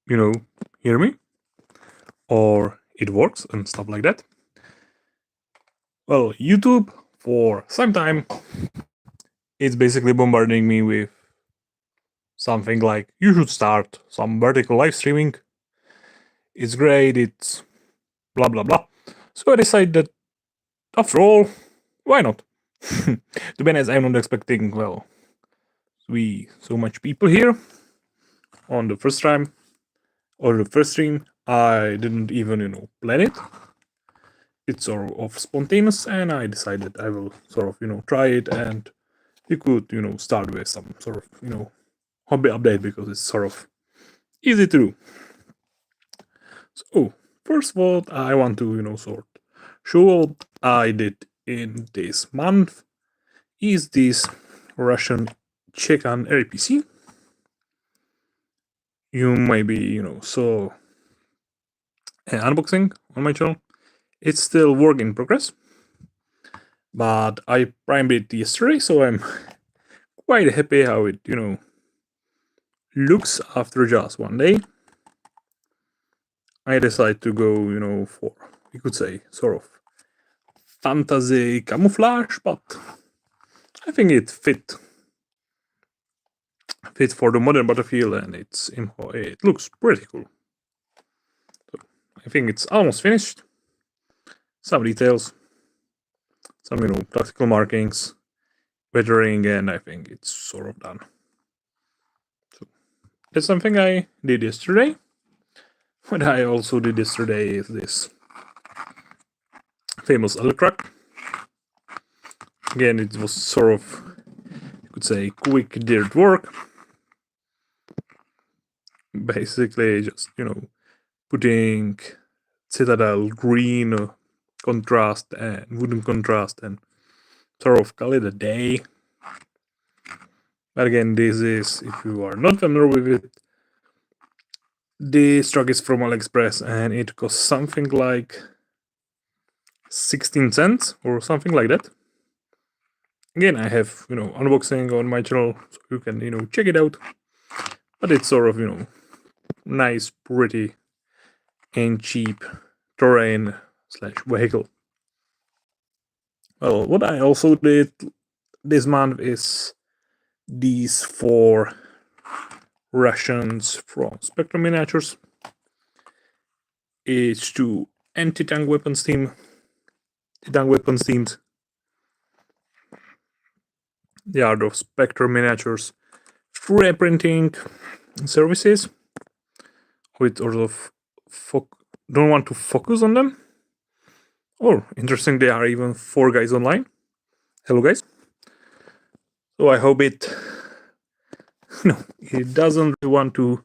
you know, hear me, or it works and stuff like that. Well, YouTube for some time, it's basically bombarding me with something like, you should start some vertical live streaming. It's great, it's blah blah blah. So I decided that, after all, why not? To be honest, I'm not expecting, well, so much people here on the first time or the first stream. I didn't even, plan it. It's sort of spontaneous, and I decided I will sort of, try it, and you could, start with some sort of, hobby update because it's sort of easy to do. So, first of all, I want to, sort show what I did in this month is this Russian Chekan APC. You maybe, saw an unboxing on my channel. It's still work in progress, but I primed it yesterday, so I'm quite happy how it, looks after just one day. I decided to go, for, you could say, sort of fantasy camouflage, but I think it fit for the modern battlefield, and it looks pretty cool. So I think it's almost finished. Some details, some practical markings, weathering, and I think it's sort of done. So that's something I did yesterday. What I also did yesterday is this famous Alitruck. Again, it was sort of, you could say, quick dirt work. Basically, just, putting Citadel green contrast and wooden contrast and sort of call it a day. But again, this is, if you are not familiar with it, this truck is from AliExpress and it costs something like 16 cents or something like that. Again, I have, unboxing on my channel, so you can, check it out. But it's sort of, nice, pretty, and cheap terrain / vehicle. Well, what I also did this month is these 4 Russians from Spectrum Miniatures. It's 2 anti-tank weapons themed. They are those Spectrum Miniatures 3D printing services, with sort of don't want to focus on them. Oh, interesting, there are even 4 guys online. Hello guys. So I hope it doesn't really want to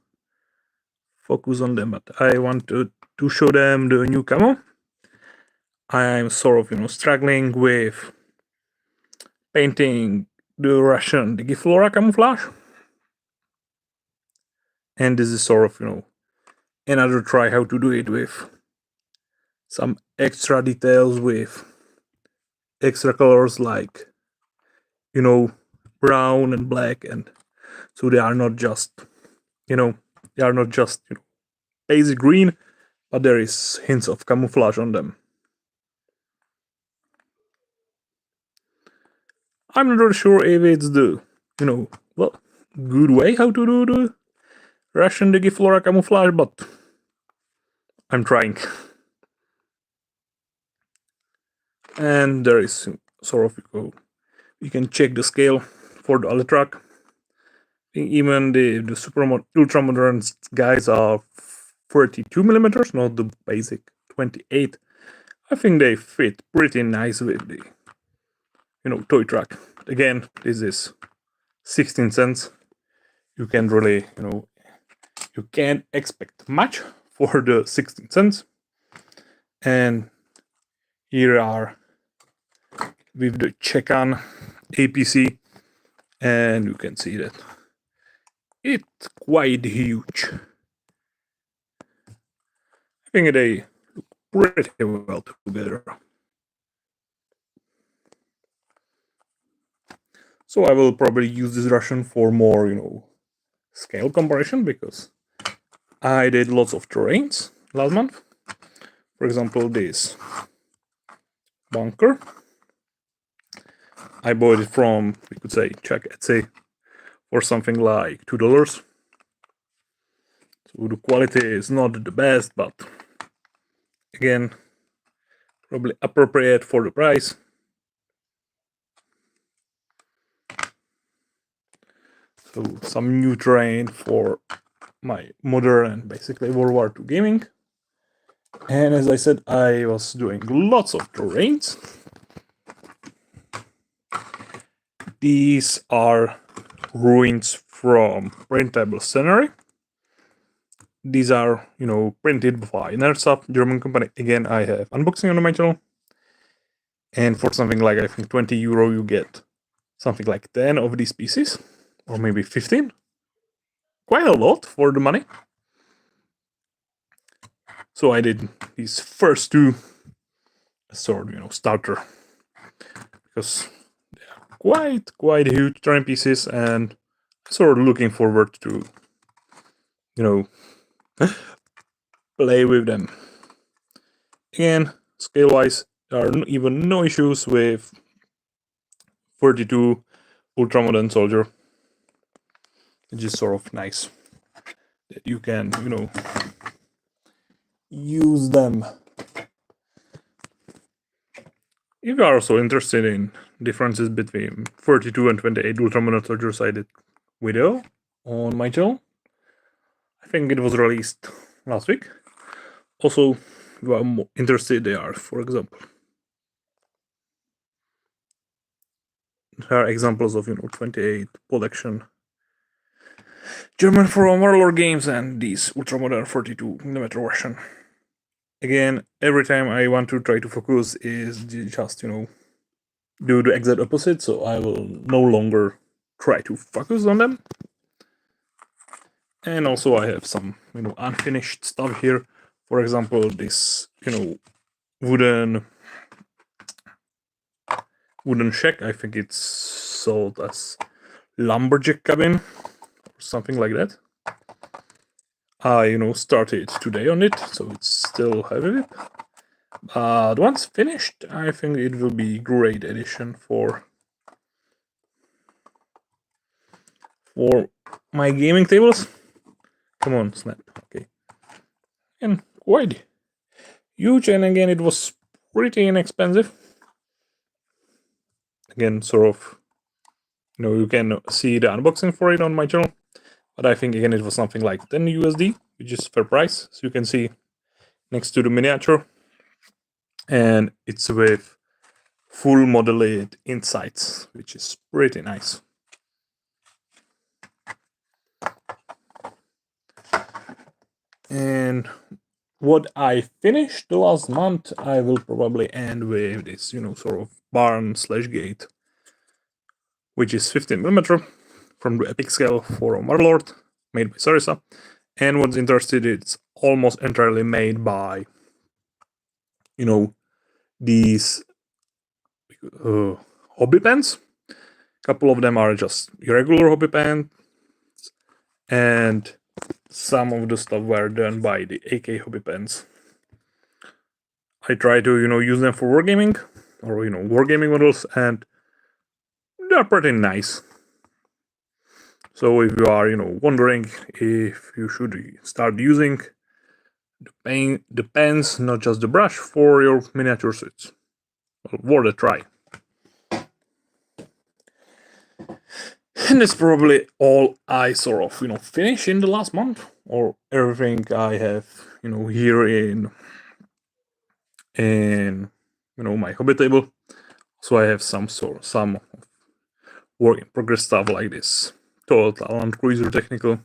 focus on them, but I want to show them the new camo. I'm sort of struggling with painting the Russian Digiflora camouflage, and this is sort of another try how to do it with some extra details, with extra colors like brown and black, and so they are not just basic green, but there is hints of camouflage on them. I'm not really sure if it's the good way how to do the Russian Digiflora camouflage, but I'm trying. And there is sort of, you can check the scale for the Alitruck. Even the ultra modern guys are 32mm, not the basic 28. I think they fit pretty nice with the toy truck. Again, this is 16 cents. You can't really, you can't expect much for the 16 cents. And here are with the Chekan APC, and you can see that it's quite huge. I think they look pretty well together. So I will probably use this Russian for more, scale comparison, because I did lots of terrains last month. For example, this bunker. I bought it from, we could say, Chekan APC for something like $2. So the quality is not the best, but again, probably appropriate for the price. So some new terrain for my modern and basically World War II gaming. And as I said, I was doing lots of terrains. These are ruins from printable scenery. These are, printed by Nerdsap, German company. Again, I have unboxing on my channel. And for something like, I think, €20, you get something like 10 of these pieces. Or maybe 15. Quite a lot for the money. So I did these first two starter. Because they are quite huge terrain pieces, and sort of looking forward to, play with them. Again, scale-wise, there are even no issues with 32 ultramodern soldier, which is sort of nice that you can, use them. If you are also interested in differences between 32 and 28 ultramodern soldiers, I did video on my channel. I think it was released last week. Also, if you are more interested, they are, for example, there are examples of 28 production German from Warlord games and these ultramodern 42mm version. Again, every time I want to try to focus is just do the exact opposite, so I will no longer try to focus on them. And also I have some unfinished stuff here. For example, this wooden shack. I think it's sold as lumberjack cabin or something like that. I started today on it, so it's still heavy. But once finished, I think it will be great addition for my gaming tables. Come on, snap. Okay. And quite huge, and again, it was pretty inexpensive. Again, sort of, you can see the unboxing for it on my channel. But I think, again, it was something like 10 USD, which is fair price. So you can see next to the miniature. And it's with full modeled insides, which is pretty nice. And what I finished the last month, I will probably end with this, sort of barn/gate, which is 15mm from the epic scale for a Warlord, made by Sarisa. And what's interesting, it's almost entirely made by, these hobby pens. A couple of them are just regular hobby pens, and some of the stuff were done by the AK hobby pens. I try to, use them for wargaming, or, wargaming models, and they're pretty nice. So if you are, wondering if you should start using the pens, not just the brush, for your miniatures, it's worth a try. And that's probably all I sort of, finish in the last month, or everything I have, here in my hobby table. So I have some work in progress stuff like this Total Land Cruiser Technical.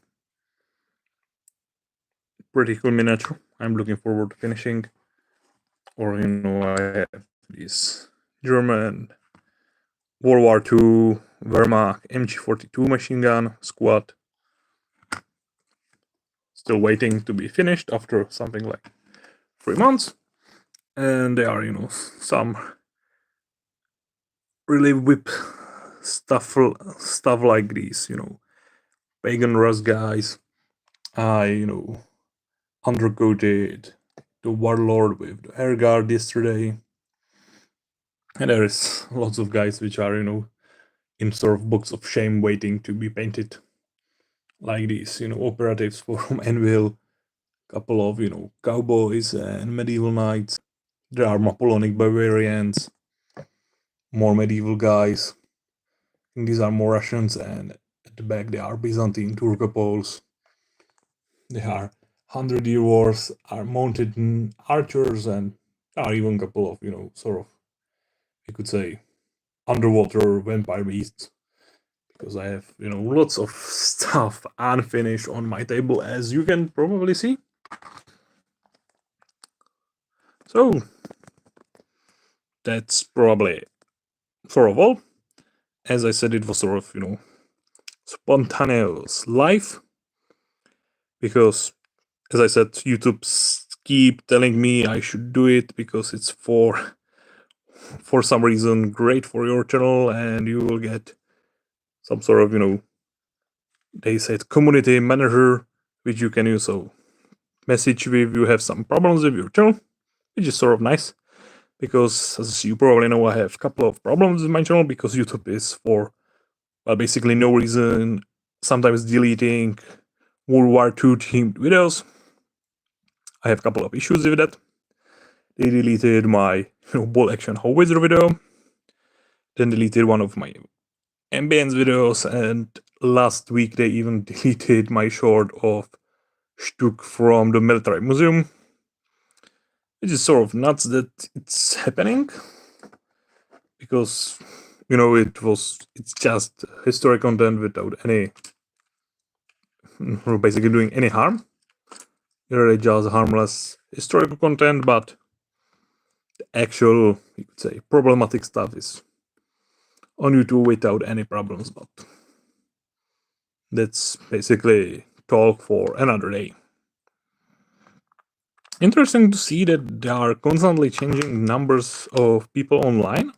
Pretty cool miniature. I'm looking forward to finishing. Or I have this German World War II Wehrmacht MG42 machine gun squad. Still waiting to be finished after something like 3 months. And there are, some really whip stuff like these, pagan Rus guys. undercoated the Warlord with the Hair Guard yesterday. And there is lots of guys which are, in sort of box of shame waiting to be painted. Like these, operatives from Anvil, couple of, cowboys and medieval knights. There are Napoleonic barbarians, more medieval guys. And these are more Russians, and at the back they are Byzantine Turcopoles. They are 100-year wars, are mounted archers, and are even a couple of, sort of, you could say, underwater vampire beasts. Because I have, lots of stuff unfinished on my table, as you can probably see. So, that's probably sort of all. As I said, it was sort of, spontaneous live. Because, as I said, YouTube keep telling me I should do it because it's for some reason great for your channel, and you will get some sort of, they said community manager, which you can use. So message if you have some problems with your channel, which is sort of nice. Because, as you probably know, I have a couple of problems with my channel because YouTube is for, well, basically no reason, sometimes deleting World War II themed videos. I have a couple of issues with that. They deleted my ball action howitzer video, then deleted one of my ambience videos, and last week they even deleted my short of Stuck from the military museum. Which is sort of nuts that it's happening, because it's just historic content without any basically doing any harm. Really just harmless historical content, but the actual, you could say, problematic stuff is on YouTube without any problems. But that's basically talk for another day. Interesting to see that there are constantly changing numbers of people online,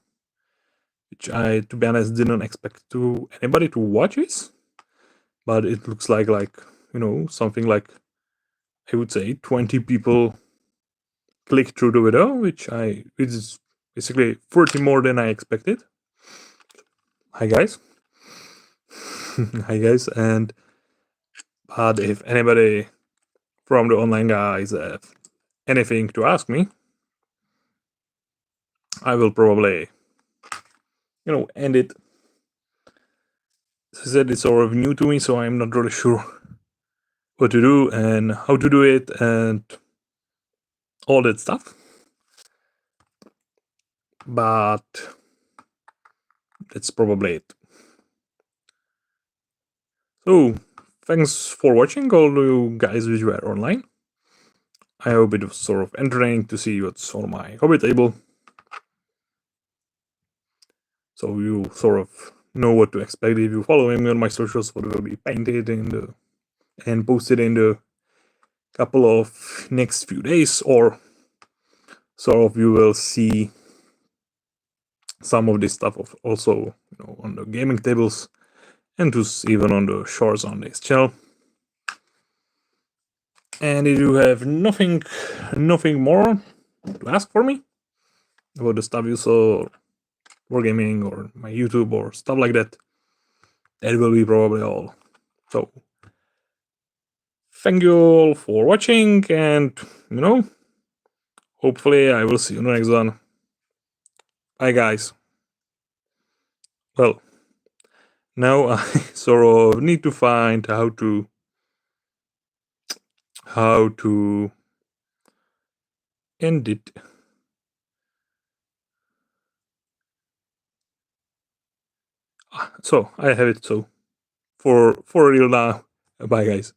which I, to be honest, didn't expect anybody to watch this. But it looks like something like, I would say, 20 people clicked through the video, which is basically 30 more than I expected. Hi guys. Hi guys. And but if anybody from the online guys have anything to ask me, I will probably end it. As I said, it's sort of new to me, so I'm not really sure what to do and how to do it and all that stuff. But that's probably it. So, thanks for watching, all you guys which were online. I hope it was sort of entertaining to see what's on my hobby table. So you sort of know what to expect if you follow me on my socials, what will be painted and posted in the couple of next few days, or sort of you will see some of this stuff also on the gaming tables and even on the shorts on this channel. And if you have nothing more to ask for me about the stuff you saw, wargaming or my YouTube or stuff like that, that will be probably all. So thank you all for watching, and hopefully I will see you in the next one. Bye guys. Well, now I sort of need to find how to end it. So I have it. So for real now. Bye guys.